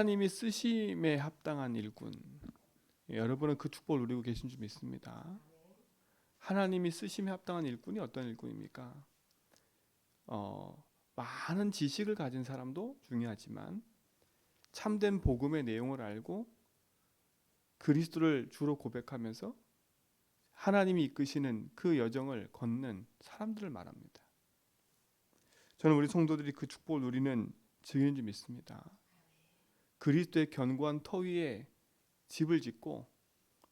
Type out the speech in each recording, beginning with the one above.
하나님이 쓰심에 합당한 일꾼. 여러분은 그 축복을 누리고 계신 줄 믿습니다. 하나님이 쓰심에 합당한 일꾼이 어떤 일꾼입니까? 많은 지식을 가진 사람도 중요하지만 참된 복음의 내용을 알고 그리스도를 주로 고백하면서 하나님이 이끄시는 그 여정을 걷는 사람들을 말합니다. 저는 우리 성도들이 그 축복을 누리는 증인인 줄 믿습니다. 그리스도의 견고한 터 위에 집을 짓고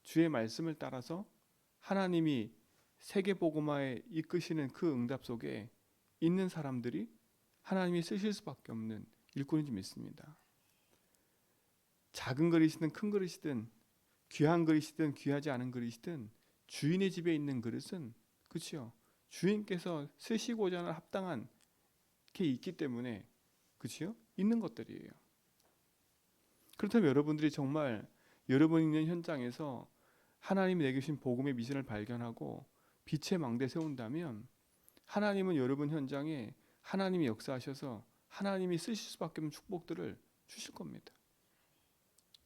주의 말씀을 따라서 하나님이 세계복음화에 이끄시는 그 응답 속에 있는 사람들이 하나님이 쓰실 수밖에 없는 일꾼인 줄 믿습니다. 작은 그릇이든 큰 그릇이든 귀한 그릇이든 귀하지 않은 그릇이든 주인의 집에 있는 그릇은 그렇죠. 주인께서 쓰시고자 하는 합당한 게 있기 때문에 그렇죠. 있는 것들이에요. 그렇다면 여러분들이 정말 여러분이 있는 현장에서 하나님이 내게 주신 복음의 미션을 발견하고 빛의 망대 세운다면 하나님은 여러분 현장에 하나님이 역사하셔서 하나님이 쓰실 수밖에 없는 축복들을 주실 겁니다.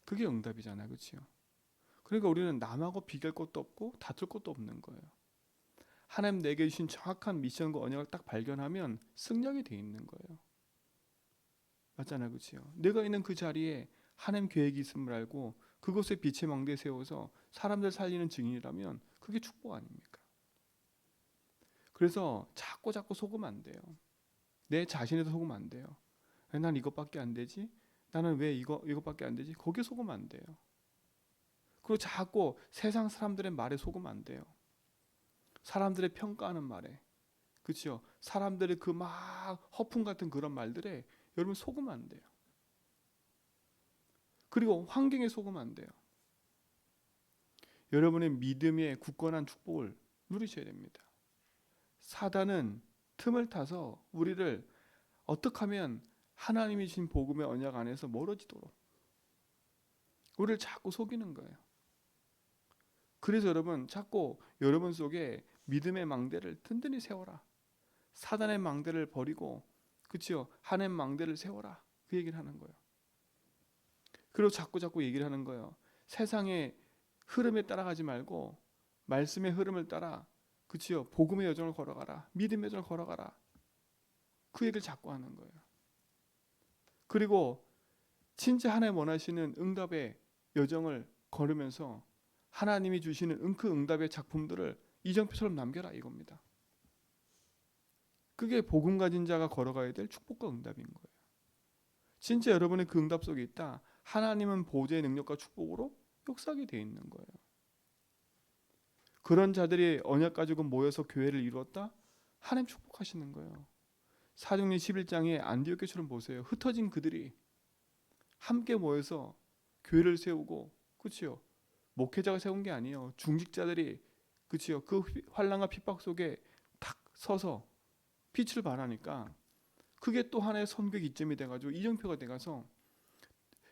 그게 응답이잖아요. 그렇죠? 그러니까 우리는 남하고 비교할 것도 없고 다툴 것도 없는 거예요. 하나님 내게 주신 정확한 미션과 언약을 딱 발견하면 승력이 돼 있는 거예요. 맞잖아요. 그렇죠? 내가 있는 그 자리에 하나님 계획이 있음을 알고 그곳에 빛의 망대에 세워서 사람들 살리는 증인이라면 그게 축복 아닙니까? 그래서 자꾸 속으면 안 돼요. 내 자신에도 속으면 안 돼요. 난 이것밖에 안 되지? 나는 왜 이것밖에 안 되지? 거기에 속으면 안 돼요. 그리고 자꾸 세상 사람들의 말에 속으면 안 돼요. 사람들의 평가하는 말에, 그렇죠? 사람들의 그 막 허풍 같은 그런 말들에 여러분 속으면 안 돼요. 그리고 환경에 속으면 안 돼요. 여러분의 믿음의 굳건한 축복을 누리셔야 됩니다. 사단은 틈을 타서 우리를 어떻게 하면 하나님이 주신 복음의 언약 안에서 멀어지도록 우리를 자꾸 속이는 거예요. 그래서 여러분 자꾸 여러분 속에 믿음의 망대를 든든히 세워라. 사단의 망대를 버리고 그렇죠? 하나님의 망대를 세워라. 그 얘기를 하는 거예요. 그리고 자꾸 얘기를 하는 거예요. 세상의 흐름에 따라가지 말고 말씀의 흐름을 따라 그렇죠? 복음의 여정을 걸어가라. 믿음의 여정을 걸어가라. 그 얘기를 자꾸 하는 거예요. 그리고 진짜 하나님 원하시는 응답의 여정을 걸으면서 하나님이 주시는 그 응답의 작품들을 이정표처럼 남겨라 이겁니다. 그게 복음 가진 자가 걸어가야 될 축복과 응답인 거예요. 진짜 여러분의 그 응답 속에 있다. 하나님은 보좌의 능력과 축복으로 역사하게 되어 있는 거예요. 그런 자들이 언약 가지고 모여서 교회를 이루었다. 하나님 축복하시는 거예요. 사도행전 11장에 안디옥 교회처럼 보세요. 흩어진 그들이 함께 모여서 교회를 세우고 그렇죠. 목회자가 세운 게 아니에요. 중직자들이 그렇죠. 그 환난과 핍박 속에 탁 서서 빛을 발하니까 그게 또 하나의 선교의 이점이 돼가지고 이정표가 돼가서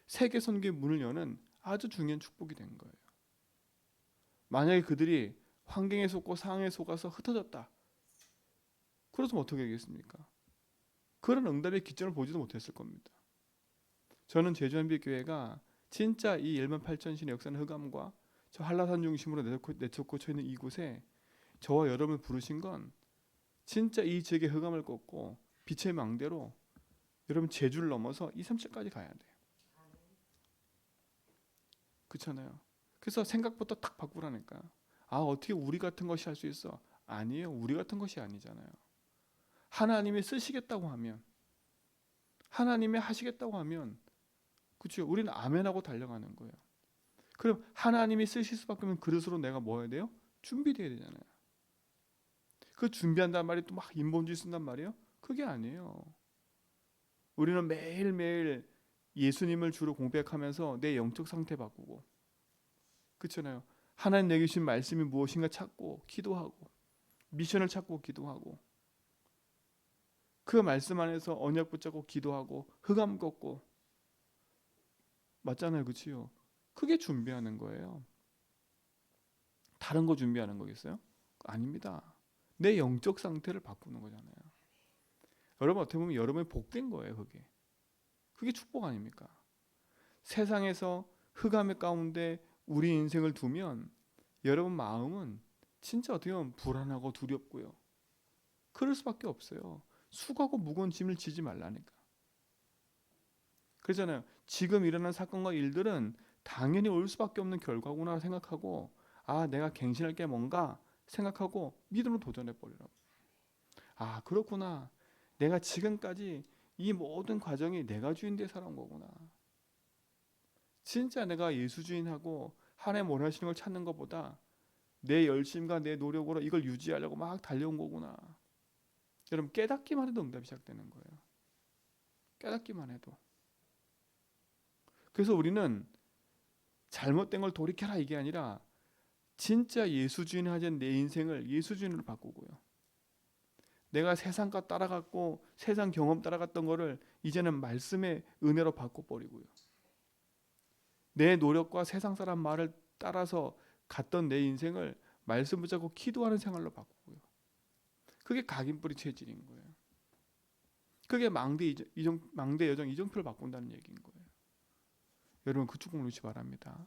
세계 선교의 문을 여는 아주 중요한 축복이 된 거예요. 만약에 그들이 환경에 속고 상황에 속아서 흩어졌다. 그렇다면 어떻게 하겠습니까? 그런 응답의 기점을 보지도 못했을 겁니다. 저는 제주한빛교회가 진짜 이 1만 8천 신의 역사는 흑암과 저 한라산 중심으로 내쫓고 있는 이곳에 저와 여러분을 부르신 건 진짜 이 지역의 흑암을 꺾고 빛의 망대로 여러분 제주를 넘어서 2, 3층까지 가야 돼요. 그렇잖아요. 그래서 생각부터 딱 바꾸라니까. 어떻게 우리 같은 것이 할 수 있어? 아니에요. 우리 같은 것이 아니잖아요. 하나님이 쓰시겠다고 하면 하나님이 하시겠다고 하면 그렇죠. 우리는 아멘하고 달려가는 거예요. 그럼 하나님이 쓰실 수밖에 없는 그릇으로 내가 뭐 해야 돼요? 준비돼야 되잖아요. 그 준비한단 말이 또 막 인본주의 쓴단 말이에요? 그게 아니에요. 우리는 매일매일 예수님을 주로 공백하면서 내 영적 상태 바꾸고 그렇잖아요. 하나님 내게 주신 말씀이 무엇인가 찾고 기도하고 미션을 찾고 기도하고 그 말씀 안에서 언약 붙잡고 기도하고 흑암 걷고 맞잖아요. 그렇지요? 그게 준비하는 거예요. 다른 거 준비하는 거겠어요? 아닙니다. 내 영적 상태를 바꾸는 거잖아요. 여러분 어떻게 보면 여러분이 복된 거예요. 그게 축복 아닙니까? 세상에서 흑암의 가운데 우리 인생을 두면 여러분 마음은 진짜 어떻게 보면 불안하고 두렵고요. 그럴 수밖에 없어요. 수고하고 무거운 짐을 지지 말라니까. 그렇잖아요. 지금 일어난 사건과 일들은 당연히 올 수밖에 없는 결과구나 생각하고, 아, 내가 갱신할 게 뭔가 생각하고 믿음으로 도전해 버리라고. 아, 그렇구나. 내가 지금까지 이 모든 과정이 내가 주인되어 살아온 거구나. 진짜 내가 예수 주인하고 하나님 원하시는 걸 찾는 것보다 내 열심과 내 노력으로 이걸 유지하려고 막 달려온 거구나. 여러분, 깨닫기만 해도 응답이 시작되는 거예요. 깨닫기만 해도. 그래서 우리는 잘못된 걸 돌이켜라 이게 아니라 진짜 예수 주인 하던 내 인생을 예수 주인으로 바꾸고요. 내가 세상과 따라갔고 세상 경험 따라갔던 거를 이제는 말씀의 은혜로 바꿔버리고요. 내 노력과 세상 사람 말을 따라서 갔던 내 인생을 말씀 붙잡고 기도하는 생활로 바꾸고요. 그게 각인뿌리 체질인 거예요. 그게 망대 여정 이정표를 바꾼다는 얘기인 거예요. 여러분, 그 축복 누리시 바랍니다.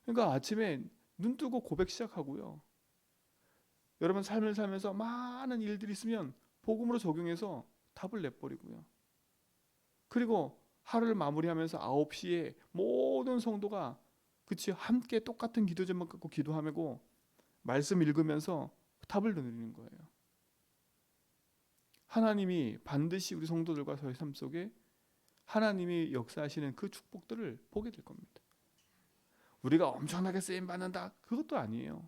그러니까 아침에 눈 뜨고 고백 시작하고요. 여러분 삶을 살면서 많은 일들이 있으면 복음으로 적용해서 답을 내버리고요. 그리고 하루를 마무리하면서 9시에 모든 성도가 그치 함께 똑같은 기도 제목 갖고 기도하고 말씀 읽으면서 답을 드리는 거예요. 하나님이 반드시 우리 성도들과 저희 삶 속에 하나님이 역사하시는 그 축복들을 보게 될 겁니다. 우리가 엄청나게 쓰임 받는다 그것도 아니에요.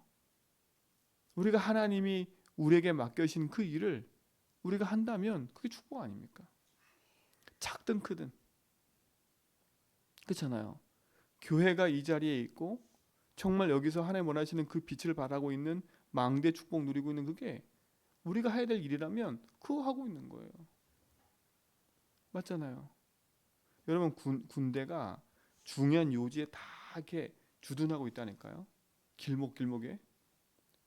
우리가 하나님이 우리에게 맡겨신 그 일을 우리가 한다면 그게 축복 아닙니까? 작든 크든. 그렇잖아요. 교회가 이 자리에 있고 정말 여기서 하나님 원하시는 그 빛을 바라고 있는 망대 축복 누리고 있는 그게 우리가 해야 될 일이라면 그거 하고 있는 거예요. 맞잖아요. 여러분 군대가 중요한 요지에 다 이렇게 주둔하고 있다니까요. 길목에.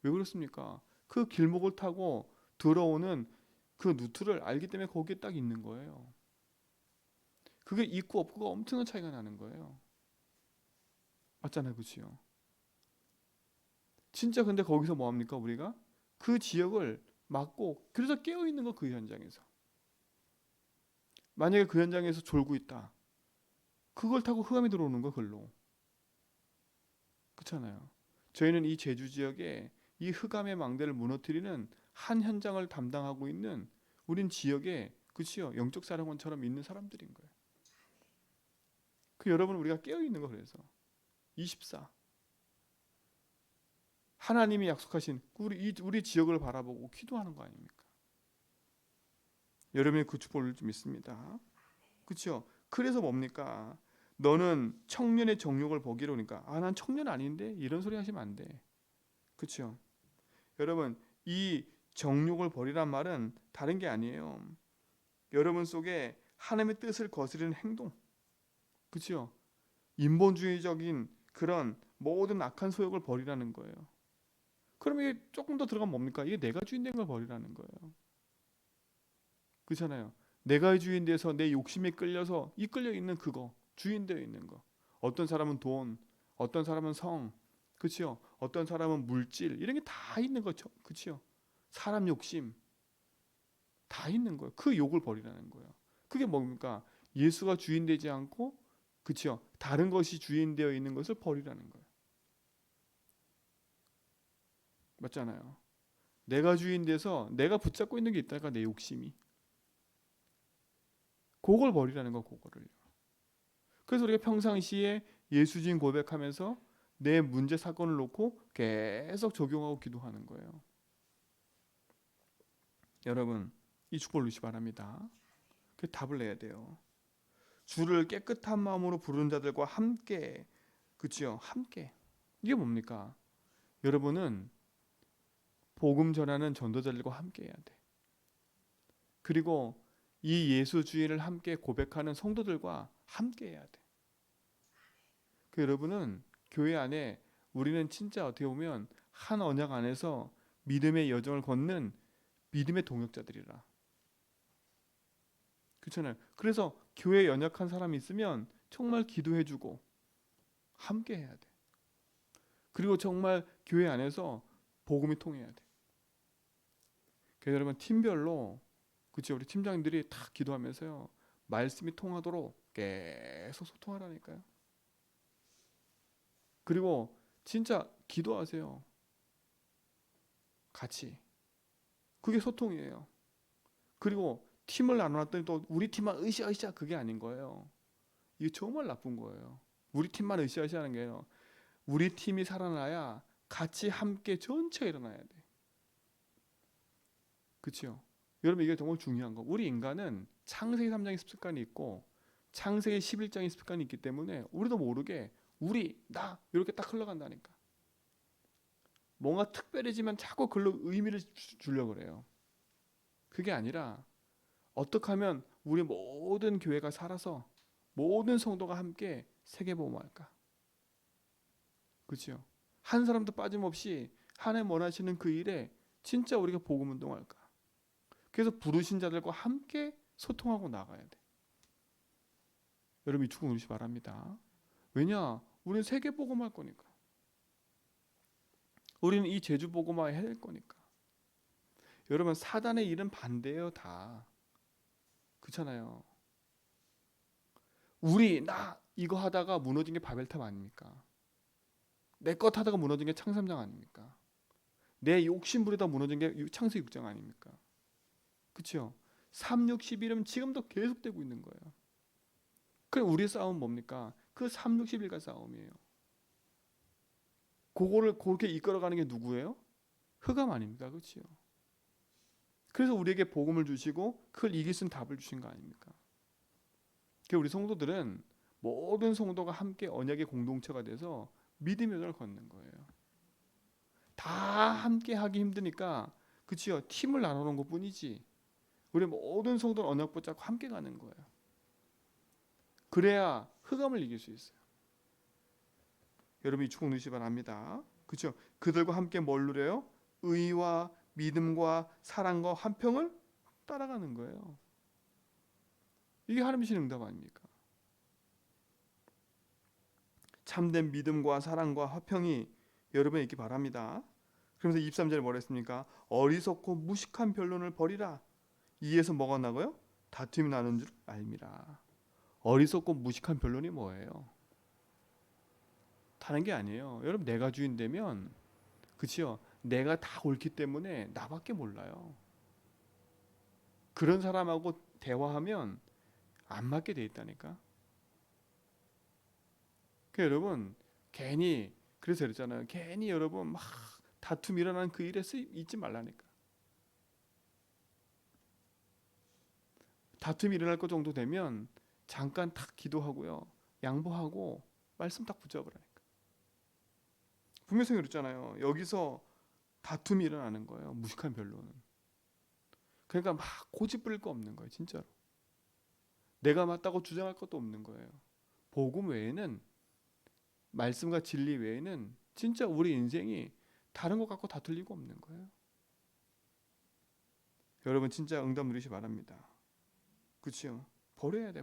왜 그렇습니까? 그 길목을 타고 들어오는 그 루트를 알기 때문에 거기에 딱 있는 거예요. 그게 있고 없고가 엄청난 차이가 나는 거예요. 맞잖아요. 그치요? 진짜 근데 거기서 뭐합니까? 우리가 그 지역을 막고 그래서 깨어있는 거 그 현장에서. 만약에 그 현장에서 졸고 있다. 그걸 타고 흑암이 들어오는 거 글로. 그렇잖아요. 저희는 이 제주 지역에 이 흑암의 망대를 무너뜨리는 한 현장을 담당하고 있는 우린 지역에 그치요 영적 사령관처럼 있는 사람들인 거예요. 그 여러분 우리가 깨어 있는 거 그래서 24 하나님이 약속하신 우리 지역을 바라보고 기도하는 거 아닙니까? 여러분의 그 축복을 좀 믿습니다. 그렇죠? 그래서 뭡니까? 너는 청년의 정욕을 보기로 하니까 난 청년 아닌데 이런 소리 하시면 안 돼. 그렇죠? 여러분 이 정욕을 버리란 말은 다른 게 아니에요. 여러분 속에 하나님의 뜻을 거스르는 행동. 그렇죠? 인본주의적인 그런 모든 악한 소욕을 버리라는 거예요. 그럼 이게 조금 더 들어가면 뭡니까? 이게 내가 주인 된 걸 버리라는 거예요. 그렇잖아요. 내가 주인 돼서 내 욕심에 끌려서 이끌려 있는 그거, 주인 되어 있는 거. 어떤 사람은 돈, 어떤 사람은 성, 그렇죠? 어떤 사람은 물질 이런 게 다 있는 거죠. 그렇죠? 사람 욕심 다 있는 거예요. 그 욕을 버리라는 거예요. 그게 뭡니까? 예수가 주인 되지 않고 그렇죠? 다른 것이 주인 되어 있는 것을 버리라는 거예요. 맞잖아요. 내가 주인 돼서 내가 붙잡고 있는 게 있다가 내 욕심이 그걸 버리라는 거 그거를요. 그래서 우리가 평상시에 예수진 고백하면서 내 문제 사건을 놓고 계속 적용하고 기도하는 거예요. 여러분 이 축복을 누리시 바랍니다. 그 답을 내야 돼요. 주를 깨끗한 마음으로 부르는 자들과 함께 그치요? 함께 이게 뭡니까? 여러분은 복음 전하는 전도자들과 함께 해야 돼. 그리고 이 예수 주의를 함께 고백하는 성도들과 함께 해야 돼. 그 여러분은 교회 안에 우리는 진짜 어떻게 보면 한 언약 안에서 믿음의 여정을 걷는 믿음의 동역자들이라. 그렇잖아요. 그래서 교회에 연약한 사람이 있으면 정말 기도해주고 함께 해야 돼. 그리고 정말 교회 안에서 복음이 통해야 돼. 그래서 여러분 팀별로 그치 우리 팀장님들이 다 기도하면서요 말씀이 통하도록 계속 소통하라니까요. 그리고 진짜 기도하세요. 같이. 그게 소통이에요. 그리고 팀을 나눠놨더니 또 우리 팀만 으쌰으쌰 그게 아닌 거예요. 이게 정말 나쁜 거예요. 우리 팀만 으쌰으쌰 하는 게 아니라 우리 팀이 살아나야 같이 함께 전체가 일어나야 돼. 그렇죠? 여러분 이게 정말 중요한 거. 우리 인간은 창세기 3장의 습관이 있고 창세기 11장의 습관이 있기 때문에 우리도 모르게 우리, 나 이렇게 딱 흘러간다니까. 뭔가 특별해지면 자꾸 그걸로 의미를 주려고 그래요. 그게 아니라 어떻게 하면 우리 모든 교회가 살아서 모든 성도가 함께 세계복음할까? 그렇죠? 한 사람도 빠짐없이 하나님 원하시는 그 일에 진짜 우리가 복음 운동할까? 그래서 부르신 자들과 함께 소통하고 나가야 돼. 여러분 이 축복 누리시 바랍니다. 왜냐? 우리는 세계 복음할 거니까. 우리는 이 제주 복음화 해야 될 거니까. 여러분 사단의 일은 반대예요 다. 그렇잖아요. 우리 나 이거 하다가 무너진 게 바벨탑 아닙니까? 내 것 하다가 무너진 게 창삼장 아닙니까? 내 욕심 부리다 무너진 게 창세기 6장 아닙니까? 그렇죠? 3, 6, 11은 지금도 계속되고 있는 거예요. 그럼 우리의 싸움은 뭡니까? 그 3, 6, 11과 싸움이에요. 그거를 그렇게 이끌어가는 게 누구예요? 흑암 아닙니까? 그렇죠? 그래서 우리에게 복음을 주시고 그걸 이길 수 있는 답을 주신 거 아닙니까? 그러니까 우리 성도들은 모든 성도가 함께 언약의 공동체가 돼서 믿음의 여정을 걷는 거예요. 다 함께 하기 힘드니까 그치요? 팀을 나눠놓은 것 뿐이지 우리 모든 성도는 언약 붙잡고 함께 가는 거예요. 그래야 흑암을 이길 수 있어요. 여러분이 축복 누리시기 바랍니다. 그렇죠? 그들과 함께 뭘 누려요? 의와 믿음과 사랑과 화평을 따라가는 거예요. 이게 하나님의 응답 아닙니까? 참된 믿음과 사랑과 화평이 여러분에 있기 바랍니다. 그러면서 23절에 뭐라 했습니까? 어리석고 무식한 변론을 버리라. 이에서 뭐가 나고요? 다툼이 나는 줄 알미라. 어리석고 무식한 변론이 뭐예요? 다른 게 아니에요. 여러분 내가 주인 되면 그치요? 내가 다 옳기 때문에 나밖에 몰라요. 그런 사람하고 대화하면 안 맞게 돼 있다니까. 그러니까 여러분 괜히 그래서 그랬잖아요. 괜히 여러분 막 다툼 일어나는 그 일에 있지 말라니까. 다툼이 일어날 것 정도 되면 잠깐 탁 기도하고요. 양보하고 말씀 딱 붙잡으라니까. 분명히 그랬잖아요. 여기서 다툼이 일어나는 거예요. 무식한 변론은. 그러니까 막 고집 부릴 거 없는 거예요. 진짜로. 내가 맞다고 주장할 것도 없는 거예요. 복음 외에는 말씀과 진리 외에는 진짜 우리 인생이 다른 것 갖고 다툴 리가 없는 거예요. 여러분 진짜 응답 누리시 바랍니다. 그렇죠? 버려야 돼.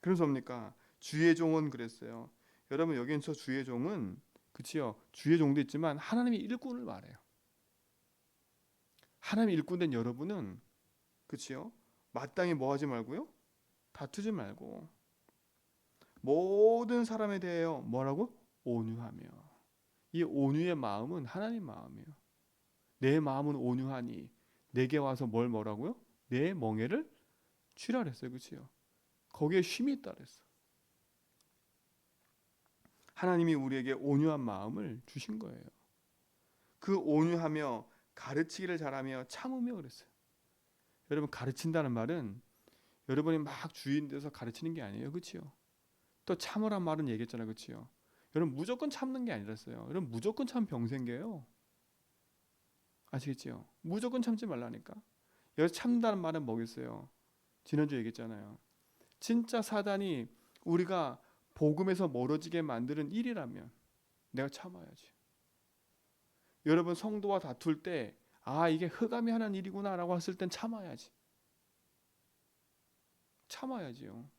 그래서 뭡니까? 주의 종은 그랬어요. 여러분 여기서 주의 종은 그치요? 주의 종도 있지만 하나님의 일꾼을 말해요. 하나님의 일꾼 된 여러분은 그치요? 마땅히 뭐 하지 말고요? 다투지 말고 모든 사람에 대하여 뭐라고? 온유하며. 이 온유의 마음은 하나님 마음이에요. 내 마음은 온유하니 내게 와서 뭐라고요? 내 멍에를 취라 그랬어요. 그치요? 거기에 쉼이 있다 그랬어. 하나님이 우리에게 온유한 마음을 주신 거예요. 그 온유하며 가르치기를 잘하며 참으며 그랬어요. 여러분 가르친다는 말은 여러분이 막 주인 돼서 가르치는 게 아니에요. 그렇죠? 또 참으란 말은 얘기했잖아요. 그렇죠? 여러분 무조건 참는 게 아니랐어요. 여러분 무조건 참 병생겨요. 아시겠죠? 무조건 참지 말라니까. 여기서 참다는 말은 뭐겠어요? 지난주 얘기했잖아요. 진짜 사단이 우리가 복음에서 멀어지게 만드는 일이라면 내가 참아야지. 여러분 성도와 다툴 때 이게 흑암이 하는 일이구나 라고 했을 땐 참아야지. 참아야지요.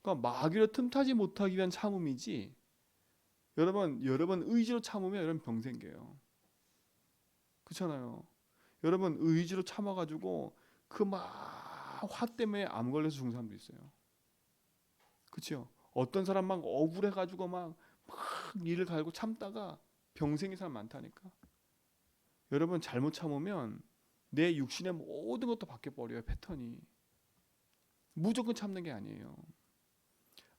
그러니까 마귀로 틈타지 못하기 위한 참음이지. 여러분 의지로 참으면 여러분 병 생겨요. 그렇잖아요. 여러분 의지로 참아가지고 그 막 화 때문에 암 걸려서 죽는 사람도 있어요. 그렇죠? 어떤 사람 막 억울해가지고 막 이를 갈고 참다가 병 생긴 사람 많다니까. 여러분 잘못 참으면 내 육신의 모든 것도 바뀌어 버려요. 패턴이. 무조건 참는 게 아니에요.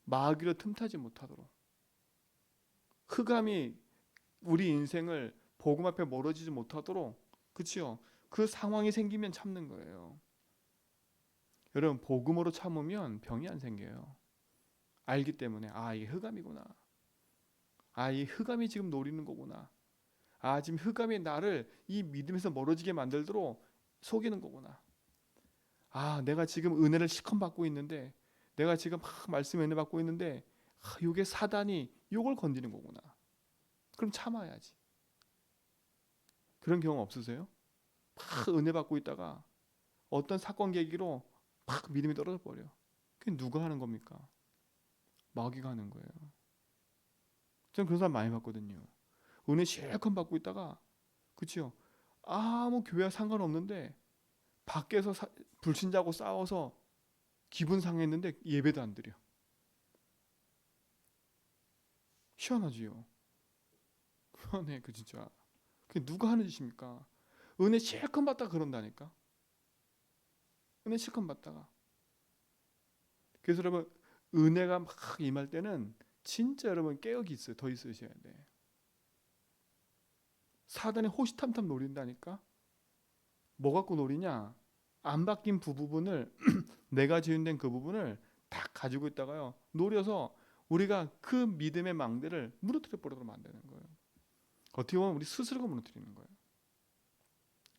마귀로 틈타지 못하도록. 흑암이 우리 인생을 복음 앞에 멀어지지 못하도록, 그치요? 그 상황이 생기면 참는 거예요. 여러분 복음으로 참으면 병이 안 생겨요. 알기 때문에 이게 흑암이구나. 이 흑암이 지금 노리는 거구나. 지금 흑암이 나를 이 믿음에서 멀어지게 만들도록 속이는 거구나. 내가 지금 은혜를 시컨 받고 있는데, 내가 지금 막 말씀 은혜 받고 있는데, 이게 사단이 요걸 건드리는 거구나. 그럼 참아야지. 그런 경험 없으세요? 막 은혜 받고 있다가 어떤 사건 계기로 막 믿음이 떨어져 버려. 그게 누가 하는 겁니까? 마귀가 하는 거예요. 저는 그런 사람 많이 봤거든요. 은혜 실컷 받고 있다가, 그치요? 아무 교회와 상관없는데 밖에서 불신자하고 싸워서 기분 상했는데 예배도 안 드려. 희한하지요. 희한해 그 진짜. 그게 누가 하는 짓입니까? 은혜 실컷 받다가 그런다니까. 은혜 실컷 받다가. 그래서 여러분 은혜가 막 임할 때는 진짜 여러분 깨어기 있어요. 더 있으셔야 돼. 사단이 호시탐탐 노린다니까. 뭐 갖고 노리냐? 안 바뀐 부분을 내가 지은된 그 부분을 딱 가지고 있다가요. 노려서 우리가 그 믿음의 망대를 무너뜨려 버리도록 만드는 거예요. 어떻게 보면 우리 스스로가 무너뜨리는 거예요.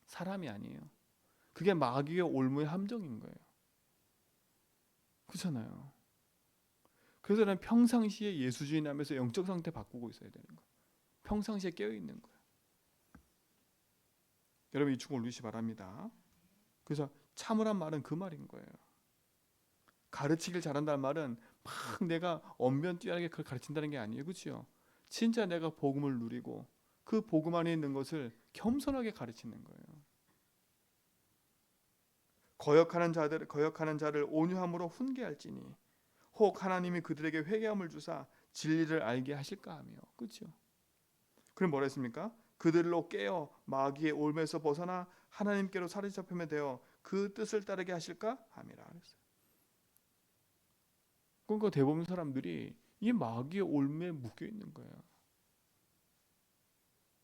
사람이 아니에요. 그게 마귀의 올무의 함정인 거예요. 그렇잖아요. 그래서 난 평상시에 예수주의 하면서 영적 상태 바꾸고 있어야 되는 거예요. 평상시에 깨어 있는 거예요. 여러분 이 축 올리시 바랍니다. 그래서 참으란 말은 그 말인 거예요. 가르치길 잘한다는 말은 막 내가 언변 뛰어나게 그걸 가르친다는 게 아니에요. 그렇죠? 진짜 내가 복음을 누리고 그 복음 안에 있는 것을 겸손하게 가르치는 거예요. 거역하는 자를 온유함으로 훈계할지니 혹 하나님이 그들에게 회개함을 주사 진리를 알게 하실까 하며. 그렇죠? 그럼 뭐라 했습니까? 그들로 깨어 마귀의 올매에서 벗어나 하나님께로 사로잡힘에 되어 그 뜻을 따르게 하실까 함이라 그랬어요. 그러니까 대부분 사람들이 이 마귀의 올매에 묶여 있는 거예요.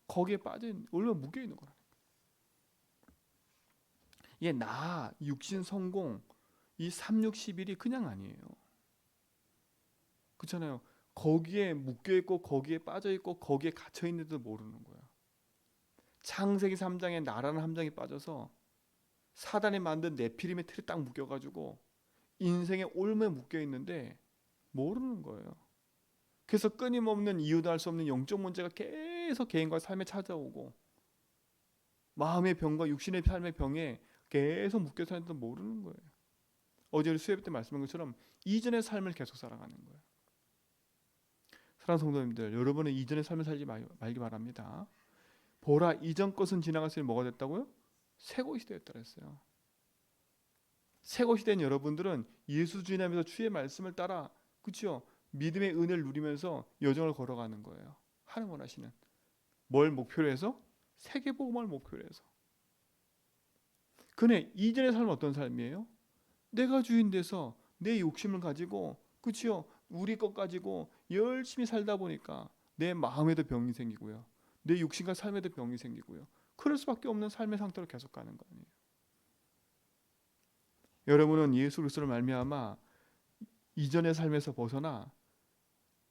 거기에 빠진 올매에 묶여 있는 거라. 이게 나 육신 성공 이 3,6,11이 그냥 아니에요. 그렇잖아요. 거기에 묶여 있고 거기에 빠져 있고 거기에 갇혀 있는데도 모르는 거야. 창세기 3장에 나라는 함정에 빠져서 사단이 만든 네피림의 틀에 딱 묶여가지고 인생의 올매에 묶여 있는데 모르는 거예요. 그래서 끊임없는 이유도 알 수 없는 영적 문제가 계속 개인과 삶에 찾아오고 마음의 병과 육신의 삶의 병에 계속 묶여 사는데도 모르는 거예요. 어제 수요일 때 말씀한 것처럼 이전의 삶을 계속 살아가는 거예요. 사랑하는 성도님들, 여러분은 이전의 삶을 살지 말기 바랍니다. 보라, 이전 것은 지나갔으니 뭐가 됐다고요? 새 것이 되었다 그랬어요. 새 것이 된 여러분들은 예수 주님에서 주의 말씀을 따라, 그렇죠? 믿음의 은혜를 누리면서 여정을 걸어가는 거예요. 하나님 원하시는. 뭘 목표로 해서? 세계복음을 목표로 해서. 그네 이전의 삶은 어떤 삶이에요? 내가 주인 돼서 내 욕심을 가지고, 그렇죠? 우리 것 가지고 열심히 살다 보니까 내 마음에도 병이 생기고요. 내 육신과 삶에도 병이 생기고요. 그럴 수밖에 없는 삶의 상태로 계속 가는 거 아니에요. 여러분은 예수 그리스도를 말미암아 이전의 삶에서 벗어나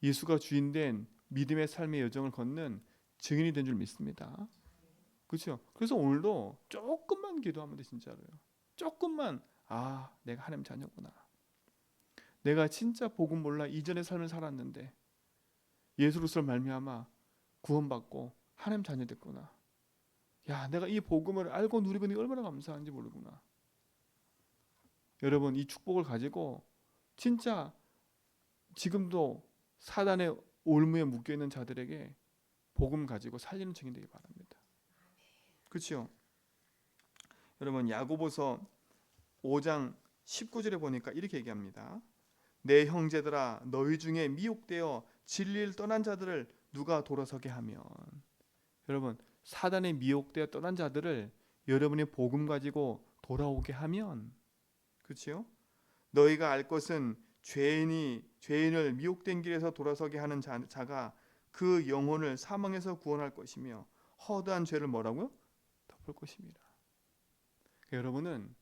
예수가 주인된 믿음의 삶의 여정을 걷는 증인이 된 줄 믿습니다. 그렇죠? 그래서 오늘도 조금만 기도하면 돼. 진짜로요. 조금만 내가 하나님 자녀구나. 내가 진짜 복음 몰라 이전의 삶을 살았는데 예수 그리스도를 말미암아 구원받고 하나님 자녀 됐구나. 내가 이 복음을 알고 누리보니 얼마나 감사한지 모르구나. 여러분 이 축복을 가지고 진짜 지금도 사단의 올무에 묶여 있는 자들에게 복음 가지고 살리는 증인 되기 바랍니다. 그렇죠? 여러분 야고보서 5장 19절에 보니까 이렇게 얘기합니다. 내 형제들아 너희 중에 미혹되어 진리를 떠난 자들을 누가 돌아서게 하면. 여러분 사단에 미혹되어 떠난 자들을 여러분이 복음 가지고 돌아오게 하면, 그렇죠? 너희가 알 것은 죄인을 미혹된 길에서 돌아서게 하는 자가 그 영혼을 사망에서 구원할 것이며 허다한 죄를 뭐라고요? 덮을 것입니다. 여러분은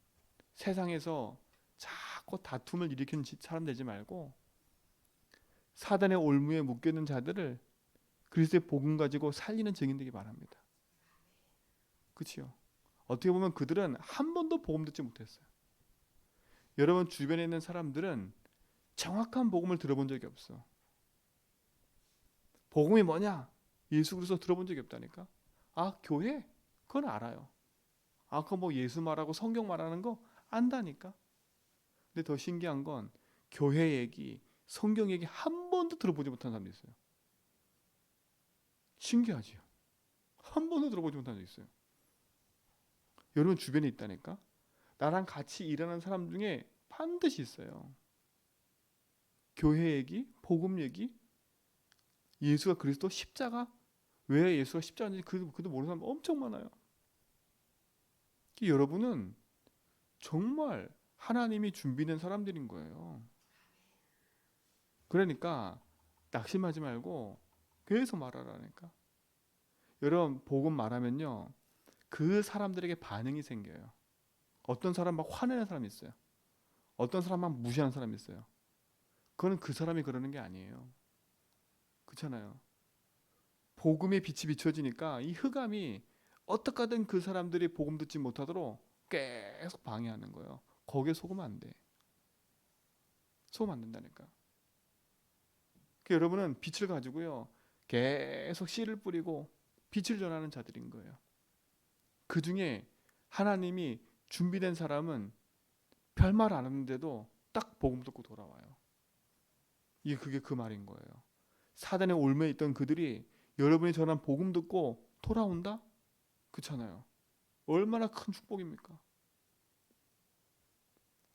세상에서 자꾸 다툼을 일으키는 사람 되지 말고 사단의 올무에 묶여있는 자들을 그리스도의 복음 가지고 살리는 증인 되기 바랍니다. 그렇죠? 어떻게 보면 그들은 한 번도 복음 듣지 못했어요. 여러분 주변에 있는 사람들은 정확한 복음을 들어본 적이 없어. 복음이 뭐냐? 예수 그리스도 들어본 적이 없다니까. 아 교회? 그건 알아요. 아 그거 뭐 예수 말하고 성경 말하는 거 안다니까. 근데 더 신기한 건 교회 얘기, 성경 얘기 한 번도 들어보지 못한 사람도 있어요. 신기하지요. 한 번도 들어보지 못한 사람도 있어요. 여러분 주변에 있다니까. 나랑 같이 일하는 사람 중에 반드시 있어요. 교회 얘기, 복음 얘기, 예수가 그리스도 십자가, 왜 예수가 십자가인지 그도 모르는 사람 엄청 많아요. 여러분은 정말 하나님이 준비된 사람들인 거예요. 그러니까 낙심하지 말고 계속 말하라니까. 여러분 복음 말하면요 그 사람들에게 반응이 생겨요. 어떤 사람 막 화내는 사람이 있어요. 어떤 사람 막 무시하는 사람이 있어요. 그거는 그 사람이 그러는 게 아니에요. 그렇잖아요. 복음의 빛이 비춰지니까 이 흑암이 어떻게든 그 사람들이 복음 듣지 못하도록 계속 방해하는 거예요. 거기에 속으면 안 돼. 속으면 안 된다니까. 여러분은 빛을 가지고요 계속 씨를 뿌리고 빛을 전하는 자들인 거예요. 그 중에 하나님이 준비된 사람은 별말 안 하는데도 딱 복음 듣고 돌아와요. 그게 그 말인 거예요. 사단의 올매에 있던 그들이 여러분이 전한 복음 듣고 돌아온다? 그렇잖아요. 얼마나 큰 축복입니까?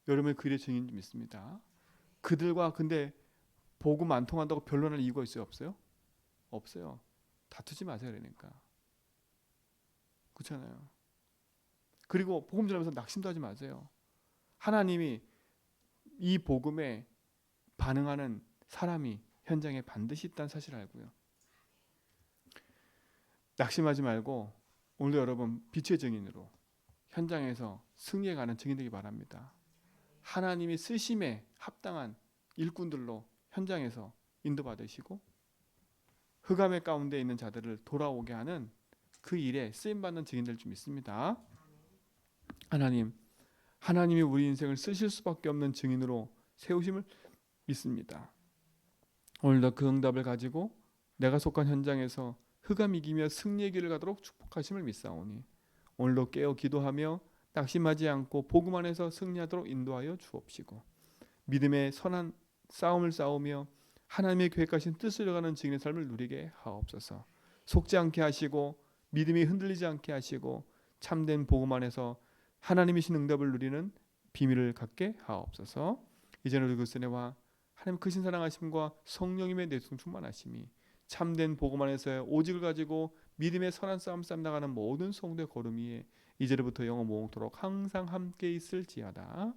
여러분의 그 일의 증인 좀 있습니다. 그들과 근데 복음 안 통한다고 변론할 이유가 있어요? 없어요? 없어요. 다투지 마세요. 그러니까. 그렇잖아요. 그리고 복음 전하면서 낙심도 하지 마세요. 하나님이 이 복음에 반응하는 사람이 현장에 반드시 있다는 사실을 알고요. 낙심하지 말고 오늘 여러분 빛의 증인으로 현장에서 승리해가는 증인 되기 바랍니다. 하나님이 쓰심에 합당한 일꾼들로 현장에서 인도받으시고 흑암의 가운데 있는 자들을 돌아오게 하는 그 일에 쓰임받는 증인들 좀 있습니다. 하나님이 우리 인생을 쓰실 수밖에 없는 증인으로 세우심을 믿습니다. 오늘도 그 응답을 가지고 내가 속한 현장에서 흑암 이기며 승리의 길을 가도록 축복하심을 믿사오니 오늘도 깨어 기도하며 낙심하지 않고 복음 안에서 승리하도록 인도하여 주옵시고 믿음의 선한 싸움을 싸우며 하나님의 계획하신 뜻을 이뤄가는 증인의 삶을 누리게 하옵소서. 속지 않게 하시고 믿음이 흔들리지 않게 하시고 참된 복음 안에서 하나님이신 응답을 누리는 비밀을 갖게 하옵소서. 이제는 우리 그리스도와 하나님 크신 사랑하심과 성령님의 내통 충만하심이 참된 복음 안에서의 오직을 가지고 믿음의 선한 싸움 나가는 모든 성도의 걸음 위에 이제부터 영원 무궁토록 항상 함께 있을지어다.